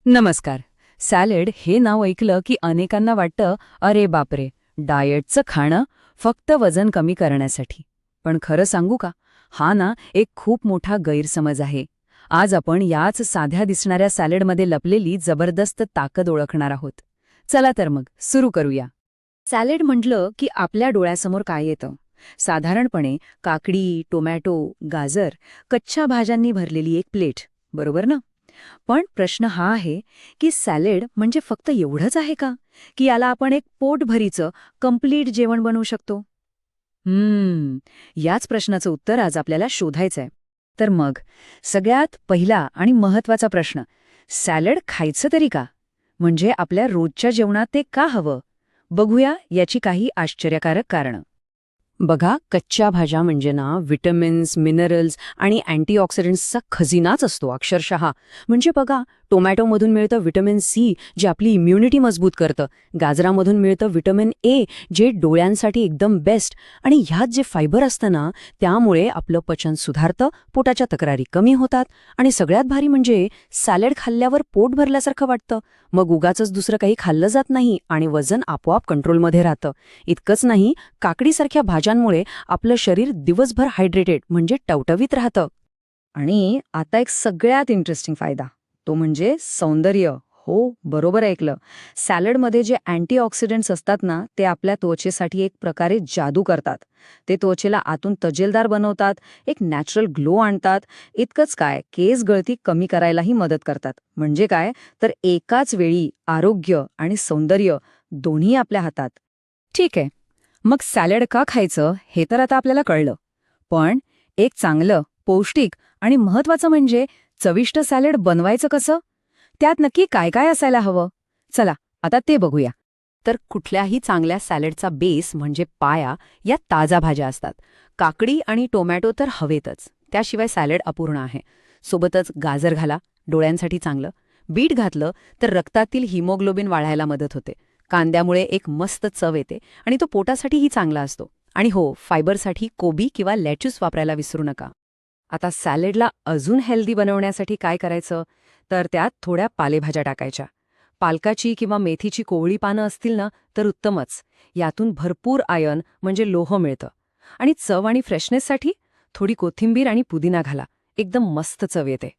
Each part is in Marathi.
नमस्कार. सॅलड हे नाव ऐकलं की अनेकांना वाटतं, अरे बापरे, डाएटचं खाणं फक्त वजन कमी करण्यासाठी. पण खरं सांगू का, हा ना एक खूप मोठा गैरसमज आहे. आज आपण याच साध्या दिसणाऱ्या सॅलडमध्ये लपलेली जबरदस्त ताकद ओळखणार आहोत. चला तर मग सुरू करूया. सॅलड म्हटलं की आपल्या डोळ्यासमोर काय येतं? साधारणपणे काकडी, टोमॅटो, गाजर, कच्च्या भाज्यांनी भरलेली एक प्लेट, बरोबर ना? पण प्रश्न हा आहे की सॅलेड म्हणजे फक्त एवढंच आहे का, की याला आपण एक पोटभरीचं कंप्लीट जेवण बनवू शकतो? याच प्रश्नाचं उत्तर आज आपल्याला शोधायचंय. तर मग सगळ्यात पहिला आणि महत्वाचा प्रश्न, सॅलड खायचं तरी का? म्हणजे आपल्या रोजच्या जेवणात ते का हवं? बघूया याची काही आश्चर्यकारक कारणं. बघा, कच्च्या भाज्या म्हणजे ना व्हिटॅमिन्स, मिनरल्स आणि अँटीऑक्सिडंट्सचा खजिनाच असतो अक्षरशः. म्हणजे बघा, टोमॅटोमधून मिळतं व्हिटॅमिन सी, जे आपली इम्युनिटी मजबूत करतं. गाजरामधून मिळतं व्हिटॅमिन ए, जे डोळ्यांसाठी एकदम बेस्ट. आणि ह्यात जे फायबर असतं ना, त्यामुळे आपलं पचन सुधारतं, पोटाच्या तक्रारी कमी होतात. आणि सगळ्यात भारी म्हणजे सॅलड खाल्ल्यावर पोट भरल्यासारखं वाटतं. मग उगाचच दुसरं काही खाल्लं जात नाही आणि वजन आपोआप कंट्रोलमध्ये राहतं. इतकंच नाही, काकडीसारख्या भाज्यांमुळे आपलं शरीर दिवसभर हायड्रेटेड म्हणजे टवटवीत राहतं. आणि आता एक सगळ्यात इंटरेस्टिंग फायदा, तो म्हणजे सौंदर्य. हो, बरोबर ऐकलं. सॅलडमध्ये जे अँटीऑक्सिडंट्स असतात ना, ते आपल्या त्वचेसाठी एक प्रकारे जादू करतात. ते त्वचेला आतून तजेलदार बनवतात, एक नॅचरल ग्लो आणतात. इतकंच काय, केस गळती कमी करायलाही मदत करतात. म्हणजे काय, तर एकाच वेळी आरोग्य आणि सौंदर्य दोन्ही आपल्या हातात. ठीक आहे, मग सॅलड का खायचं हे तर आता आपल्याला कळलं. पण एक चांगलं, पौष्टिक आणि महत्वाचं म्हणजे चविष्ट सॅलड बनवायचं कसं? त्यात नक्की काय काय असायला हवं? चला आता ते बघूया. तर कुठल्याही चांगल्या सॅलडचा बेस म्हणजे पाया या ताज्या भाज्या असतात. काकडी आणि टोमॅटो तर हवेतच, त्याशिवाय सॅलड अपूर्ण आहे. सोबतच गाजर घाला, डोळ्यांसाठी चांगलं. बीट घातलं तर रक्तातील हिमोग्लोबिन वाढायला मदत होते. कांद्यामुळे एक मस्त चव येते आणि तो पोटासाठीही चांगला असतो. आणि हो, फायबरसाठी कोबी किंवा लॅच्यूस वापरायला विसरू नका. आता सॅलडला अजून हेल्दी बनवण्यासाठी काय करायचं, तर त्यात थोड्या पालेभाज्या टाकायच्या. पालकाची किंवा मेथीची कोवळी पानं असतील ना, तर उत्तमच. यातून भरपूर आयर्न म्हणजे लोह मिळतं. आणि चव आणि फ्रेशनेससाठी थोडी कोथिंबीर आणि पुदिना घाला, एकदम मस्त चव येते.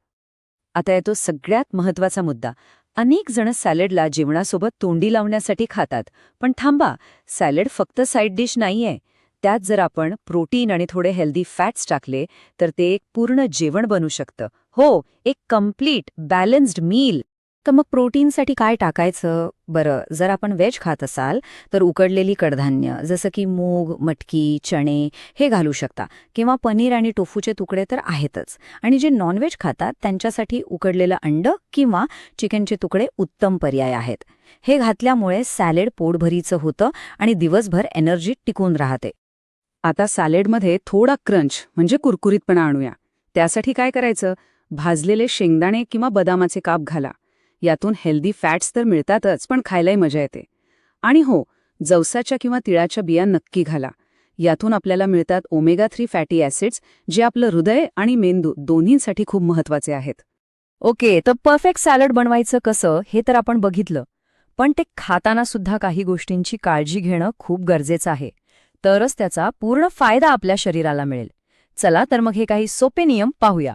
आता येतो सगळ्यात महत्वाचा मुद्दा. अनेक जण सॅलडला जेवणासोबत तोंडी लावण्यासाठी खातात. पण थांबा, सॅलड फक्त साईड डिश नाहीये. त्यात जर आपण प्रोटीन आणि थोडे हेल्दी फॅट्स टाकले तर ते एक पूर्ण जेवण बनू शकतं. हो, एक कम्प्लीट बॅलन्स्ड मील. तर मग प्रोटीनसाठी काय टाकायचं? बरं, जर आपण व्हेज खात असाल तर उकडलेली कडधान्य जसं की मूग, मटकी, चणे हे घालू शकता. किंवा पनीर आणि टोफूचे तुकडे तर आहेतच. आणि जे नॉनव्हेज खातात त्यांच्यासाठी उकडलेलं अंडं किंवा चिकनचे तुकडे उत्तम पर्याय आहेत. हे घातल्यामुळे सॅलड पोटभरीचं होतं आणि दिवसभर एनर्जी टिकून राहते. आता सॅलेडमध्ये थोडा क्रंच म्हणजे कुरकुरीतपणा आणूया. त्यासाठी काय करायचं? भाजलेले शेंगदाणे किंवा बदामाचे काप घाला. यातून हेल्दी फॅट्स तर मिळतातच, पण खायलाही मजा येते. आणि हो, जवसाच्या किंवा तिळाच्या बिया नक्की घाला. यातून आपल्याला मिळतात ओमेगा 3 फॅटी ॲसिड्स, जे आपलं हृदय आणि मेंदू दोन्हींसाठी खूप महत्वाचे आहेत. ओके, तर परफेक्ट सॅलड बनवायचं कसं हे तर आपण बघितलं. पण ते खाताना सुद्धा काही गोष्टींची काळजी घेणं खूप गरजेचं आहे. तरच त्याचा पूर्ण फायदा आपल्या शरीराला मिळेल. चला तर मग हे काही सोपे नियम पाहूया.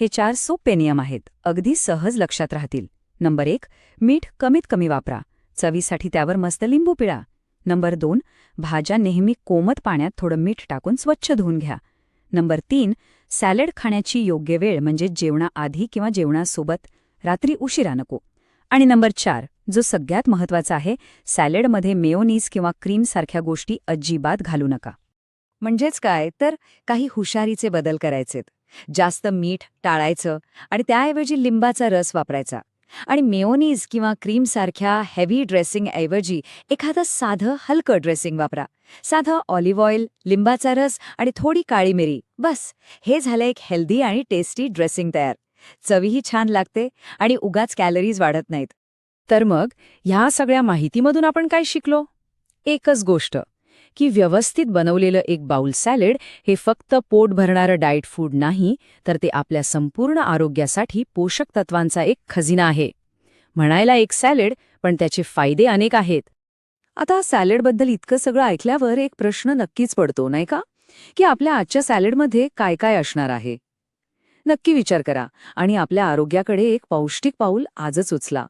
हे 4 सोपे नियम आहेत, अगदी सहज लक्षात राहतील. नंबर 1, मीठ कमीत कमी वापरा. चवीसाठी त्यावर मस्त लिंबू पिळा. नंबर 2, भाज्या नेहमी कोमट पाण्यात थोडं मीठ टाकून स्वच्छ धुवून घ्या. नंबर 3, सॅलड खाण्याची योग्य वेळ म्हणजे जेवणाआधी किंवा जेवणासोबत, रात्री उशिरा नको. आणि नंबर 4, जो सगळ्यात महत्त्वाचा आहे, सॅलडमध्ये मेयोनीज किंवा क्रीमसारख्या गोष्टी अजिबात घालू नका. म्हणजेच काय, तर काही हुशारीचे बदल करायचेत. जास्त मीठ टाळायचं आणि त्याऐवजी लिंबाचा रस वापरायचा. आणि मेयोनीज किंवा क्रीमसारख्या हेवी ड्रेसिंगऐवजी एखादं साधं हलकं ड्रेसिंग वापरा. साधं ऑलिव्ह ऑइल, लिंबाचा रस आणि थोडी काळी मिरी, बस. हे झालं एक हेल्दी आणि टेस्टी ड्रेसिंग तयार. चवीही छान लागते आणि उगाच कॅलरीज वाढत नाहीत. तर मग ह्या सगळ्या माहितीमधून आपण काय शिकलो? एकच गोष्ट, की व्यवस्थित बनवलेलं एक बाउल सॅलड हे फक्त पोट भरणारं डाएट फूड नाही, तर ते आपल्या संपूर्ण आरोग्यासाठी पोषक तत्वांचा एक खजिना आहे. म्हणायला एक सॅलड, पण त्याचे फायदे अनेक आहेत. आता सॅलडबद्दल इतकं सगळं ऐकल्यावर एक प्रश्न नक्कीच पडतो, नाही का? की आपल्या आजच्या सॅलडमध्ये काय काय असणार आहे? नक्की विचार करा आणि आपल्या आरोग्याकडे एक पौष्टिक पाऊल आजच उचला.